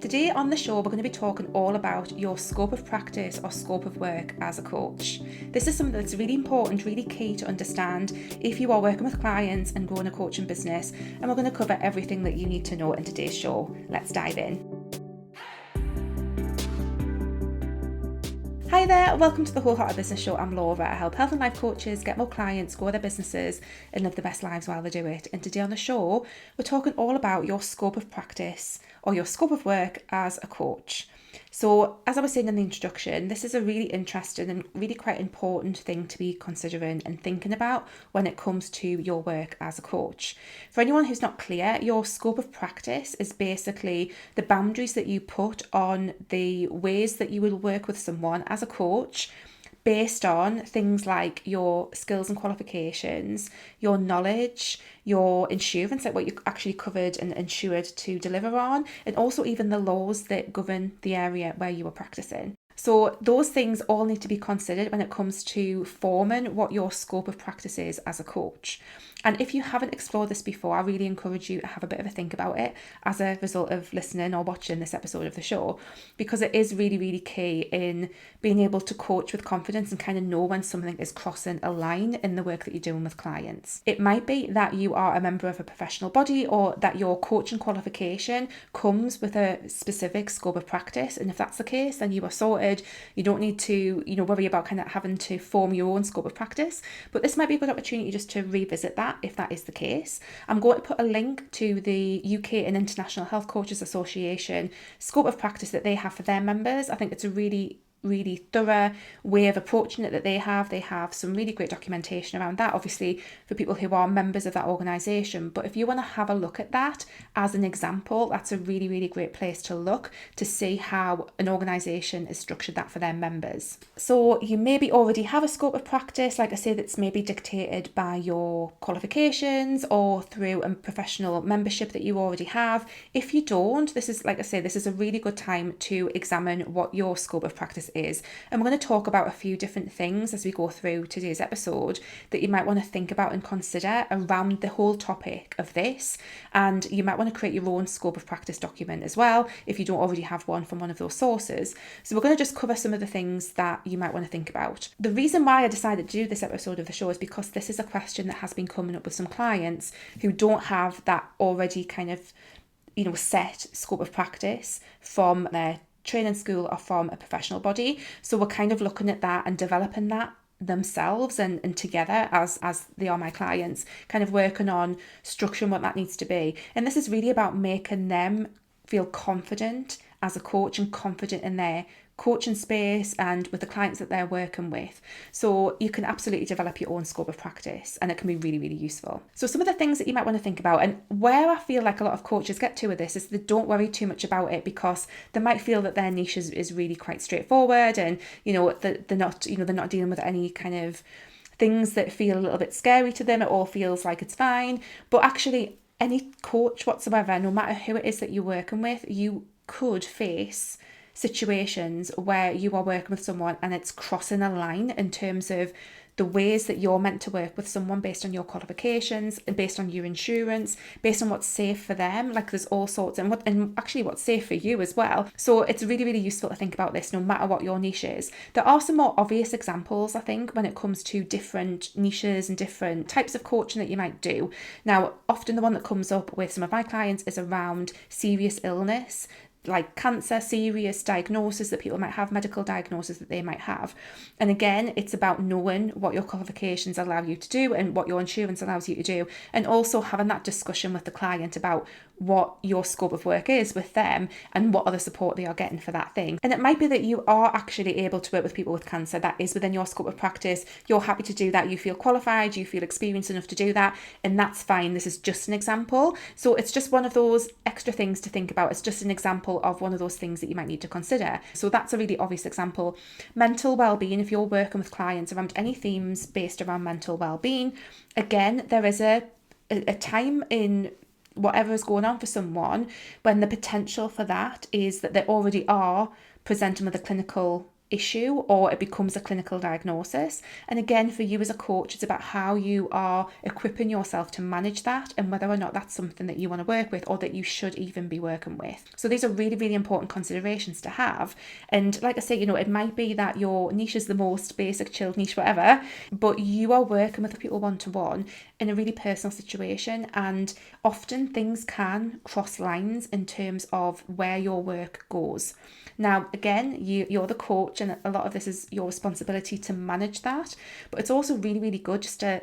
Today on the show, we're going to be talking all about your scope of practice or scope of work as a coach. This is something that's really important, really key to understand if you are working with clients and growing a coaching business. And we're going to cover everything that you need to know in today's show. Let's dive in. Hi there, welcome to the Wholehearted Business Show. I'm Laura. I help health and life coaches get more clients, grow their businesses and live the best lives while they do it. And today on the show, we're talking all about your scope of practice or your scope of work as a coach. So as I was saying in the introduction, this is a really interesting and really quite important thing to be considering and thinking about when it comes to your work as a coach. For anyone who's not clear, your scope of practice is basically the boundaries that you put on the ways that you will work with someone as a coach, based on things like your skills and qualifications, your knowledge, your insurance, like what you actually covered and insured to deliver on, and also even the laws that govern the area where you are practicing. So those things all need to be considered when it comes to forming what your scope of practice is as a coach. And if you haven't explored this before, I really encourage you to have a bit of a think about it as a result of listening or watching this episode of the show, because it is really, really key in being able to coach with confidence and kind of know when something is crossing a line in the work that you're doing with clients. It might be that you are a member of a professional body or that your coaching qualification comes with a specific scope of practice. And if that's the case, then you are sorted. You don't need to, worry about kind of having to form your own scope of practice. But this might be a good opportunity just to revisit that if that is the case. I'm going to put a link to the UK and International Health Coaches Association scope of practice that they have for their members. I think it's a really thorough way of approaching it that they have. They have some really great documentation around that, obviously for people who are members of that organisation. But if you want to have a look at that as an example, that's a really, really great place to look to see how an organisation is structured that for their members. So you maybe already have a scope of practice, like I say, that's maybe dictated by your qualifications or through a professional membership that you already have. If you don't, this is, like I say, this is a really good time to examine what your scope of practice is. And we're going to talk about a few different things as we go through today's episode that you might want to think about and consider around the whole topic of this. And you might want to create your own scope of practice document as well if you don't already have one from one of those sources. So we're going to just cover some of the things that you might want to think about. The reason why I decided to do this episode of the show is because this is a question that has been coming up with some clients who don't have that already kind of set scope of practice from their training school or from a professional body. So we're kind of looking at that and developing that themselves and together as they are my clients, kind of working on structuring what that needs to be. And this is really about making them feel confident as a coach and confident in their coaching space and with the clients that they're working with. So you can absolutely develop your own scope of practice and it can be really, really useful. So some of the things that you might want to think about, and where I feel like a lot of coaches get to with this, is they don't worry too much about it because they might feel that their niche is really quite straightforward and they're not dealing with any kind of things that feel a little bit scary to them. It all feels like it's fine. But actually any coach whatsoever, no matter who it is that you're working with, you could face situations where you are working with someone and it's crossing a line in terms of the ways that you're meant to work with someone based on your qualifications and based on your insurance, based on what's safe for them. Like there's all sorts, and actually what's safe for you as well. So it's really, really useful to think about this no matter what your niche is. There are some more obvious examples, I think, when it comes to different niches and different types of coaching that you might do. Now, often the one that comes up with some of my clients is around serious illness, like cancer, serious diagnosis that people might have, medical diagnosis that they might have. And again, it's about knowing what your qualifications allow you to do and what your insurance allows you to do, and also having that discussion with the client about what your scope of work is with them and what other support they are getting for that thing. And it might be that you are actually able to work with people with cancer. That is within your scope of practice. You're happy to do that. You feel qualified, you feel experienced enough to do that, and that's fine. This is just an example. So it's just one of those extra things to think about. It's just an example of one of those things that you might need to consider. So that's a really obvious example. Mental well-being, if you're working with clients around any themes based around mental well-being, again, there is a time in whatever is going on for someone when the potential for that is that they already are presenting with a clinical issue or it becomes a clinical diagnosis. And again, for you as a coach, it's about how you are equipping yourself to manage that and whether or not that's something that you want to work with or that you should even be working with. So these are really, really important considerations to have. And like I say, it might be that your niche is the most basic chilled niche, whatever, but you are working with people one-to-one in a really personal situation, and often things can cross lines in terms of where your work goes. Now, again, you're the coach, and a lot of this is your responsibility to manage that. But it's also really, really good just to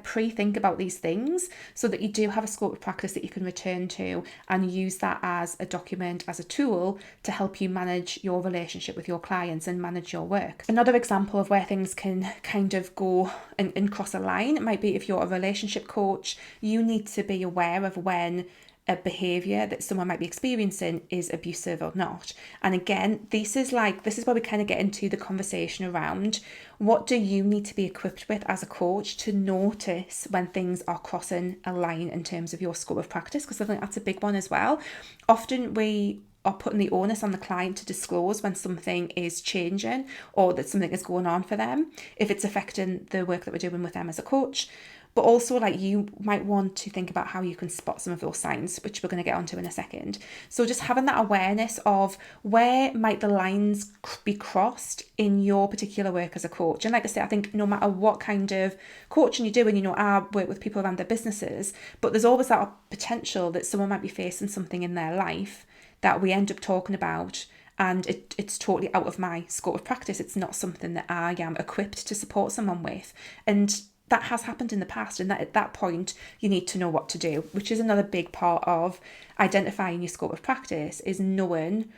pre-think about these things so that you do have a scope of practice that you can return to and use that as a document, as a tool to help you manage your relationship with your clients and manage your work. Another example of where things can kind of go and cross a line, it might be if you're a relationship coach, you need to be aware of when a behaviour that someone might be experiencing is abusive or not. And again, this is where we kind of get into the conversation around what do you need to be equipped with as a coach to notice when things are crossing a line in terms of your scope of practice, because I think that's a big one as well. Often we are putting the onus on the client to disclose when something is changing or that something is going on for them, if it's affecting the work that we're doing with them as a coach. But also, you might want to think about how you can spot some of those signs, which we're going to get onto in a second. So just having that awareness of where might the lines be crossed in your particular work as a coach. And like I say, I think no matter what kind of coaching you're doing, I work with people around their businesses, but there's always that potential that someone might be facing something in their life that we end up talking about, and it's totally out of my scope of practice. It's not something that I am equipped to support someone with. And that has happened in the past, and that at that point you need to know what to do, which is another big part of identifying your scope of practice, is knowing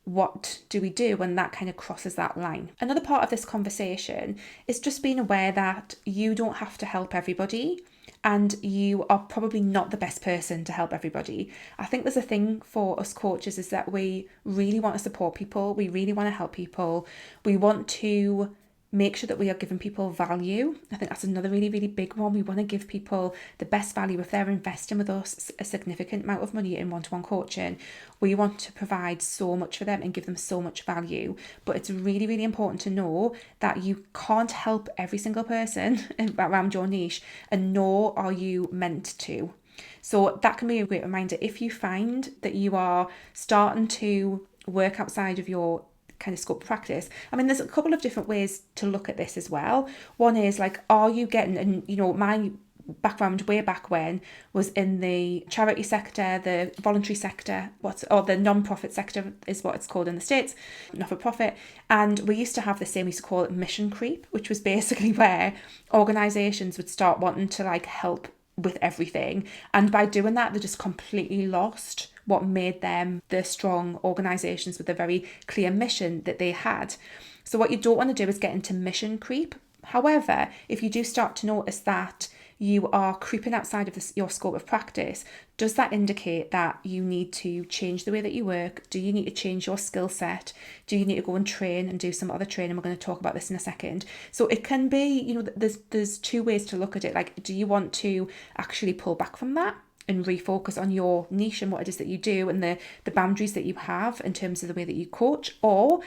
what do we do when that kind of crosses that line. Another part of this conversation is just being aware that you don't have to help everybody, and you are probably not the best person to help everybody. I think there's a thing for us coaches is that we really want to support people, we really want to help people, we want to make sure that we are giving people value. I think that's another really, really big one. We want to give people the best value. If they're investing with us a significant amount of money in one-to-one coaching, we want to provide so much for them and give them so much value. But it's really, really important to know that you can't help every single person around your niche, and nor are you meant to. So that can be a great reminder if you find that you are starting to work outside of your kind of scope of practice. I mean, there's a couple of different ways to look at this as well. One is are you getting, and my background way back when was in the charity sector, the voluntary sector, or the non-profit sector is what it's called in the States, not-for-profit. And we used to have this thing we used to call it mission creep, which was basically where organisations would start wanting to help with everything, and by doing that they just completely lost what made them the strong organisations with a very clear mission that they had. So what you don't want to do is get into mission creep. However, if you do start to notice that you are creeping outside of your scope of practice, does that indicate that you need to change the way that you work? Do you need to change your skill set? Do you need to go and train and do some other training? We're going to talk about this in a second. So it can be, there's two ways to look at it. Do you want to actually pull back from that and refocus on your niche and what it is that you do and the boundaries that you have in terms of the way that you coach? Or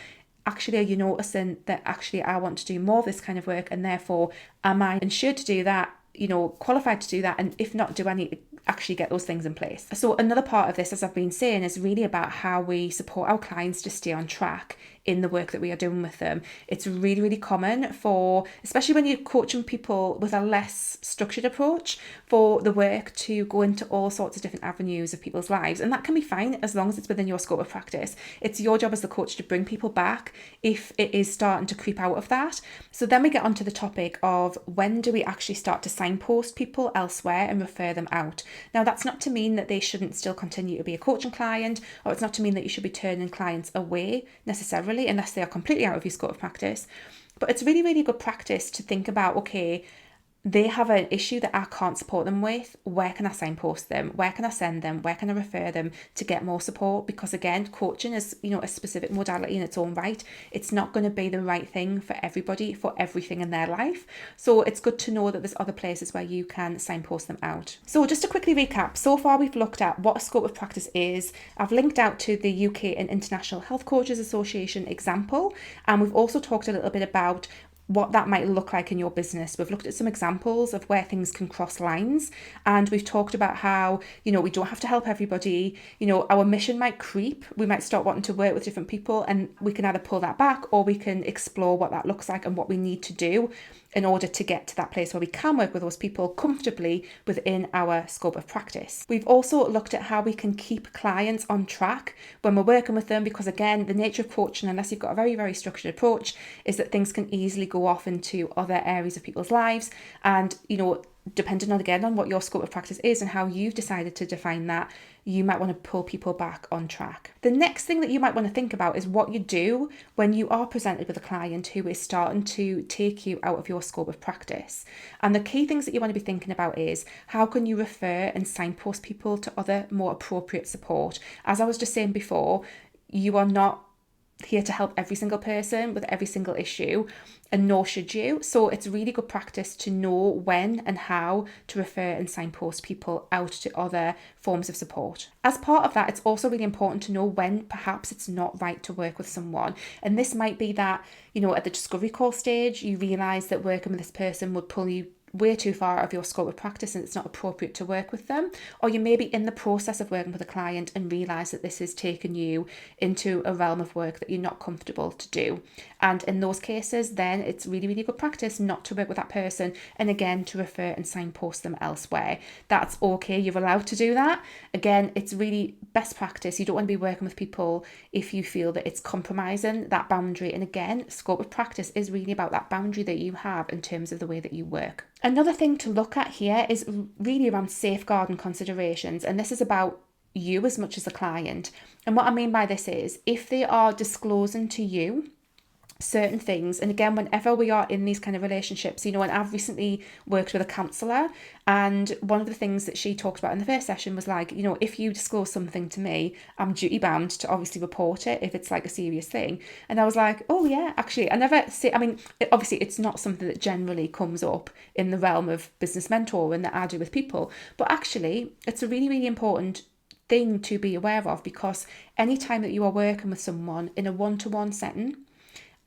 actually are you noticing that actually I want to do more of this kind of work, and therefore am I insured to do that, qualified to do that, and if not, do I need to actually get those things in place? So another part of this, as I've been saying, is really about how we support our clients to stay on track in the work that we are doing with them. It's really, really common for, especially when you're coaching people with a less structured approach, for the work to go into all sorts of different avenues of people's lives. And that can be fine as long as it's within your scope of practice. It's your job as the coach to bring people back if it is starting to creep out of that. So then we get onto the topic of when do we actually start to signpost people elsewhere and refer them out. Now, that's not to mean that they shouldn't still continue to be a coaching client, or it's not to mean that you should be turning clients away necessarily, unless they are completely out of your scope of practice. But it's really, really good practice to think about, okay, they have an issue that I can't support them with, where can I signpost them? Where can I send them? Where can I refer them to get more support? Because again, coaching is, a specific modality in its own right. It's not going to be the right thing for everybody, for everything in their life. So it's good to know that there's other places where you can signpost them out. So just to quickly recap, so far we've looked at what a scope of practice is. I've linked out to the UK and International Health Coaches Association example, and we've also talked a little bit about what that might look like in your business. We've looked at some examples of where things can cross lines, and we've talked about how, we don't have to help everybody. Our mission might creep. We might start wanting to work with different people, and we can either pull that back or we can explore what that looks like and what we need to do in order to get to that place where we can work with those people comfortably within our scope of practice. We've also looked at how we can keep clients on track when we're working with them, because again, the nature of coaching, unless you've got a very, very structured approach, is that things can easily go off into other areas of people's lives. And, depending on what your scope of practice is and how you've decided to define that, you might want to pull people back on track. The next thing that you might want to think about is what you do when you are presented with a client who is starting to take you out of your scope of practice. And the key things that you want to be thinking about is how can you refer and signpost people to other more appropriate support. As I was just saying before, you are not here to help every single person with every single issue, and nor should you. So it's really good practice to know when and how to refer and signpost people out to other forms of support. As part of that, it's also really important to know when perhaps it's not right to work with someone. And this might be that, at the discovery call stage, you realise that working with this person would pull you way too far out of your scope of practice and it's not appropriate to work with them. Or you may be in the process of working with a client and realise that this has taken you into a realm of work that you're not comfortable to do. And in those cases, then it's really, really good practice not to work with that person, and again, to refer and signpost them elsewhere. That's okay, you're allowed to do that. Again, it's really best practice. You don't want to be working with people if you feel that it's compromising that boundary. And again, scope of practice is really about that boundary that you have in terms of the way that you work. Another thing to look at here is really around safeguarding considerations, and this is about you as much as the client. And what I mean by this is, if they are disclosing to you certain things, and again, whenever we are in these kind of relationships, and I've recently worked with a counsellor, and one of the things that she talked about in the first session was like, if you disclose something to me, I'm duty bound to obviously report it if it's like a serious thing. And I was like, oh yeah, actually, I never say, obviously it's not something that generally comes up in the realm of business mentoring that I do with people, but actually it's a really, really important thing to be aware of, because anytime that you are working with someone in a one-to-one setting,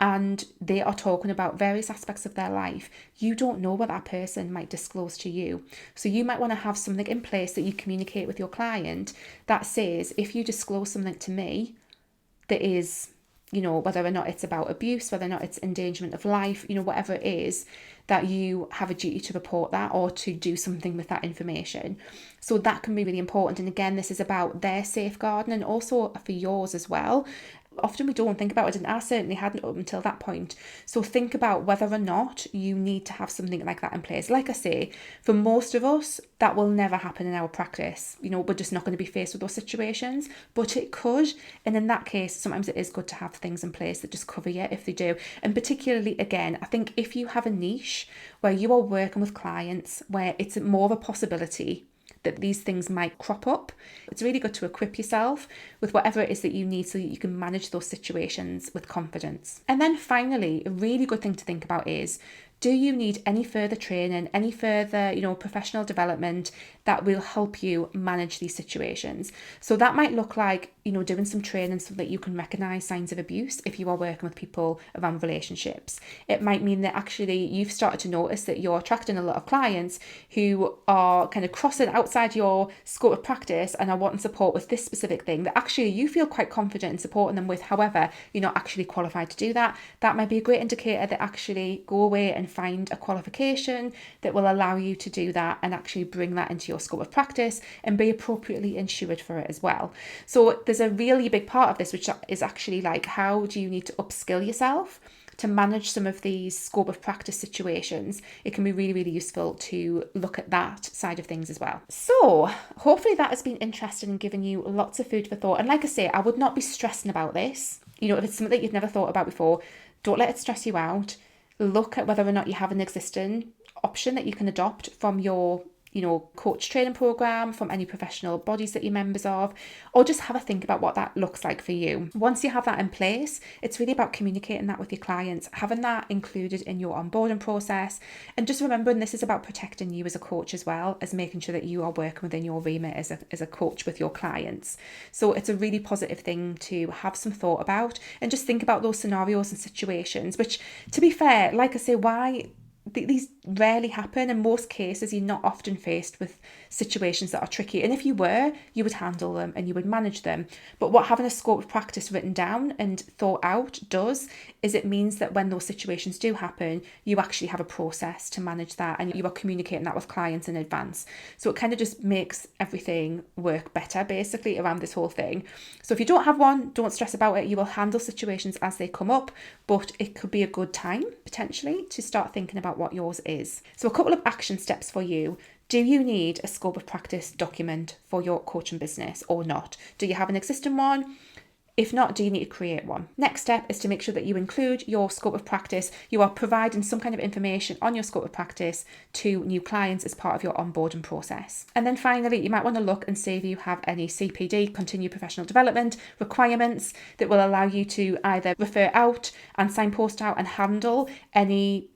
and they are talking about various aspects of their life, you don't know what that person might disclose to you. So you might want to have something in place that you communicate with your client that says, if you disclose something to me that is, whether or not it's about abuse, whether or not it's endangerment of life, whatever it is, that you have a duty to report that or to do something with that information. So that can be really important. And again, this is about their safeguarding and also for yours as well. Often we don't think about it, and I certainly hadn't up until that point. So think about whether or not you need to have something like that in place. Like I say, for most of us, that will never happen in our practice. We're just not going to be faced with those situations, but it could. And in that case, sometimes it is good to have things in place that just cover you if they do. And particularly, again, I think if you have a niche where you are working with clients where it's more of a possibility that these things might crop up, it's really good to equip yourself with whatever it is that you need so that you can manage those situations with confidence. And then finally, a really good thing to think about is, do you need any further training, any further, professional development that will help you manage these situations? So that might look like, doing some training so that you can recognise signs of abuse if you are working with people around relationships. It might mean that actually you've started to notice that you're attracting a lot of clients who are kind of crossing outside your scope of practice and are wanting support with this specific thing that actually you feel quite confident in supporting them with. However, you're not actually qualified to do that. That might be a great indicator that actually go away and find a qualification that will allow you to do that and actually bring that into your scope of practice and be appropriately insured for it as well. So there's a really big part of this, which is actually like, how do you need to upskill yourself to manage some of these scope of practice situations? It can be really, really useful to look at that side of things as well. So hopefully that has been interesting and given you lots of food for thought. And like I say, I would not be stressing about this. If it's something that you've never thought about before, don't let it stress you out. Look at whether or not you have an existing option that you can adopt from your coach training program, from any professional bodies that you're members of, or just have a think about what that looks like for you. Once you have that in place, it's really about communicating that with your clients, having that included in your onboarding process, and just remembering this is about protecting you as a coach as well as making sure that you are working within your remit as a coach with your clients. So it's a really positive thing to have some thought about and just think about those scenarios and situations, which, to be fair, like I say, these rarely happen. In most cases, you're not often faced with situations that are tricky. And if you were, you would handle them and you would manage them. But what having a scope of practice written down and thought out does is it means that when those situations do happen, you actually have a process to manage that and you are communicating that with clients in advance. So it kind of just makes everything work better, basically, around this whole thing. So if you don't have one, don't stress about it. You will handle situations as they come up, but it could be a good time, potentially, to start thinking about what yours is. So a couple of action steps for you. Do you need a scope of practice document for your coaching business or not? Do you have an existing one? If not, do you need to create one? Next step is to make sure that you include your scope of practice. You are providing some kind of information on your scope of practice to new clients as part of your onboarding process. And then finally, you might want to look and see if you have any CPD, continued professional development requirements that will allow you to either refer out and signpost out and handle any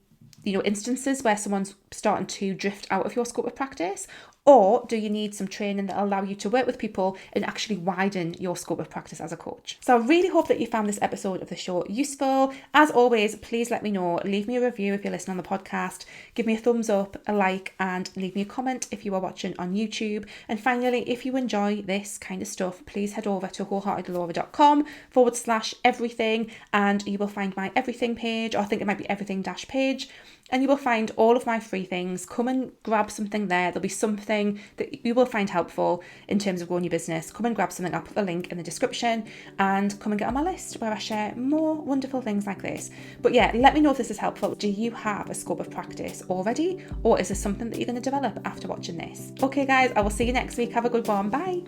instances where someone's starting to drift out of your scope of practice, or do you need some training that allow you to work with people and actually widen your scope of practice as a coach? So I really hope that you found this episode of the show useful. As always, please let me know. Leave me a review if you're listening on the podcast. Give me a thumbs up, a like, and leave me a comment if you are watching on YouTube. And finally, if you enjoy this kind of stuff, please head over to wholeheartedlaura.com/everything, and you will find my everything page, or I think it might be everything-page. And you will find all of my free things. Come and grab something there. There'll be something that you will find helpful in terms of growing your business. Come and grab something. I'll put the link in the description, and come and get on my list where I share more wonderful things like this. But yeah, let me know if this is helpful. Do you have a scope of practice already, or is this something that you're going to develop after watching this? Okay guys, I will see you next week. Have a good one. Bye.